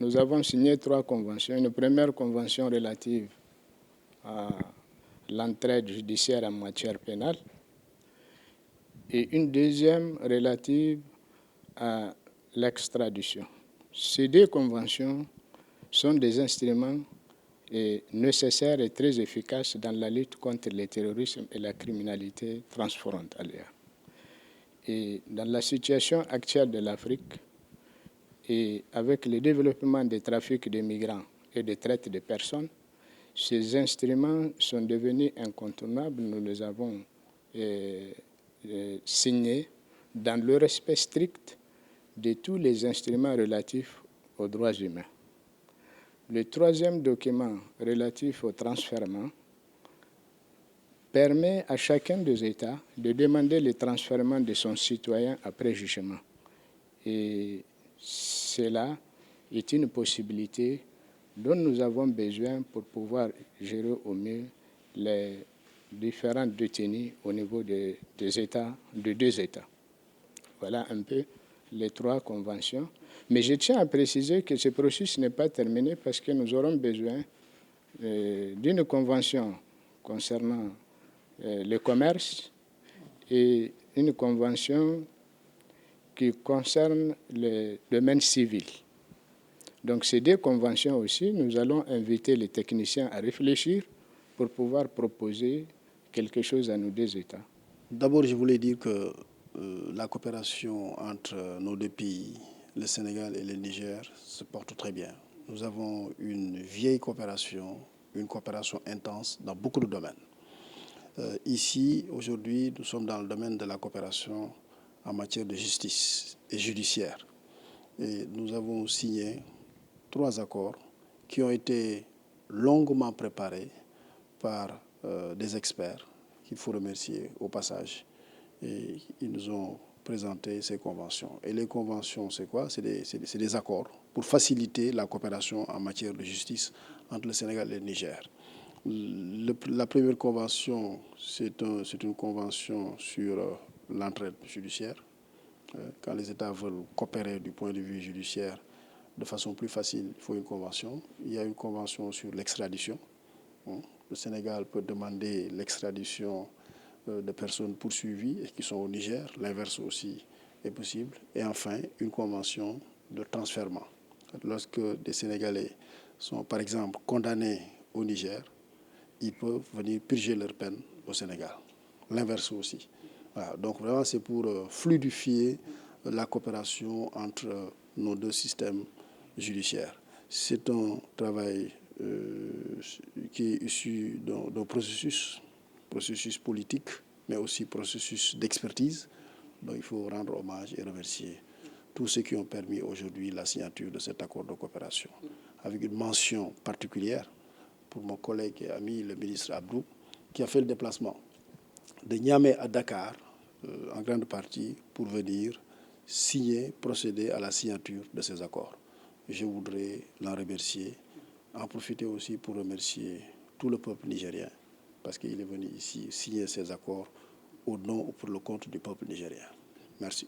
nous avons signé 3 conventions. Une première convention relative à l'entraide judiciaire en matière pénale et une deuxième relative à l'extradition. Ces 2 conventions sont des instruments nécessaires et très efficaces dans la lutte contre le terrorisme et la criminalité transfrontalière. Et dans la situation actuelle de l'Afrique, et avec le développement des trafics de migrants et de traite de personnes, ces instruments sont devenus incontournables. Nous les avons signés dans le respect strict de tous les instruments relatifs aux droits humains. Le 3e document relatif au transfèrement permet à chacun des États de demander le transfèrement de son citoyen après jugement. Et cela est une possibilité dont nous avons besoin pour pouvoir gérer au mieux les différents détenus au niveau des États, de 2 États. Voilà un peu les 3 conventions. Mais je tiens à préciser que ce processus n'est pas terminé parce que nous aurons besoin d'une convention concernant le commerce et une convention qui concerne le domaine civil. Donc ces 2 conventions aussi, nous allons inviter les techniciens à réfléchir pour pouvoir proposer quelque chose à nos 2 États. D'abord, je voulais dire que la coopération entre nos 2 pays, le Sénégal et le Niger, se porte très bien. Nous avons une vieille coopération, une coopération intense dans beaucoup de domaines. Ici, aujourd'hui, nous sommes dans le domaine de la coopération en matière de justice et judiciaire. Et nous avons signé 3 accords qui ont été longuement préparés par des experts qu'il faut remercier au passage. Et ils nous ont présenté ces conventions. Et les conventions, c'est quoi? C'est des accords pour faciliter la coopération en matière de justice entre le Sénégal et le Niger. La première convention, c'est une convention sur l'entraide judiciaire. Quand les États veulent coopérer du point de vue judiciaire de façon plus facile, il faut une convention. Il y a une convention sur l'extradition. Le Sénégal peut demander l'extradition de personnes poursuivies et qui sont au Niger. L'inverse aussi est possible. Et enfin, une convention de transfèrement. Lorsque des Sénégalais sont, par exemple, condamnés au Niger, ils peuvent venir purger leur peine au Sénégal. L'inverse aussi. Voilà. Donc vraiment, c'est pour fluidifier la coopération entre nos 2 systèmes judiciaires. C'est un travail qui est issu d'un processus politique, mais aussi processus d'expertise. Donc il faut rendre hommage et remercier tous ceux qui ont permis aujourd'hui la signature de cet accord de coopération, avec une mention particulière pour mon collègue et ami, le ministre Abdou, qui a fait le déplacement de Niamey à Dakar, en grande partie, pour venir signer, procéder à la signature de ces accords. Je voudrais l'en remercier, en profiter aussi pour remercier tout le peuple nigérien, parce qu'il est venu ici signer ces accords au nom ou pour le compte du peuple nigérien. Merci.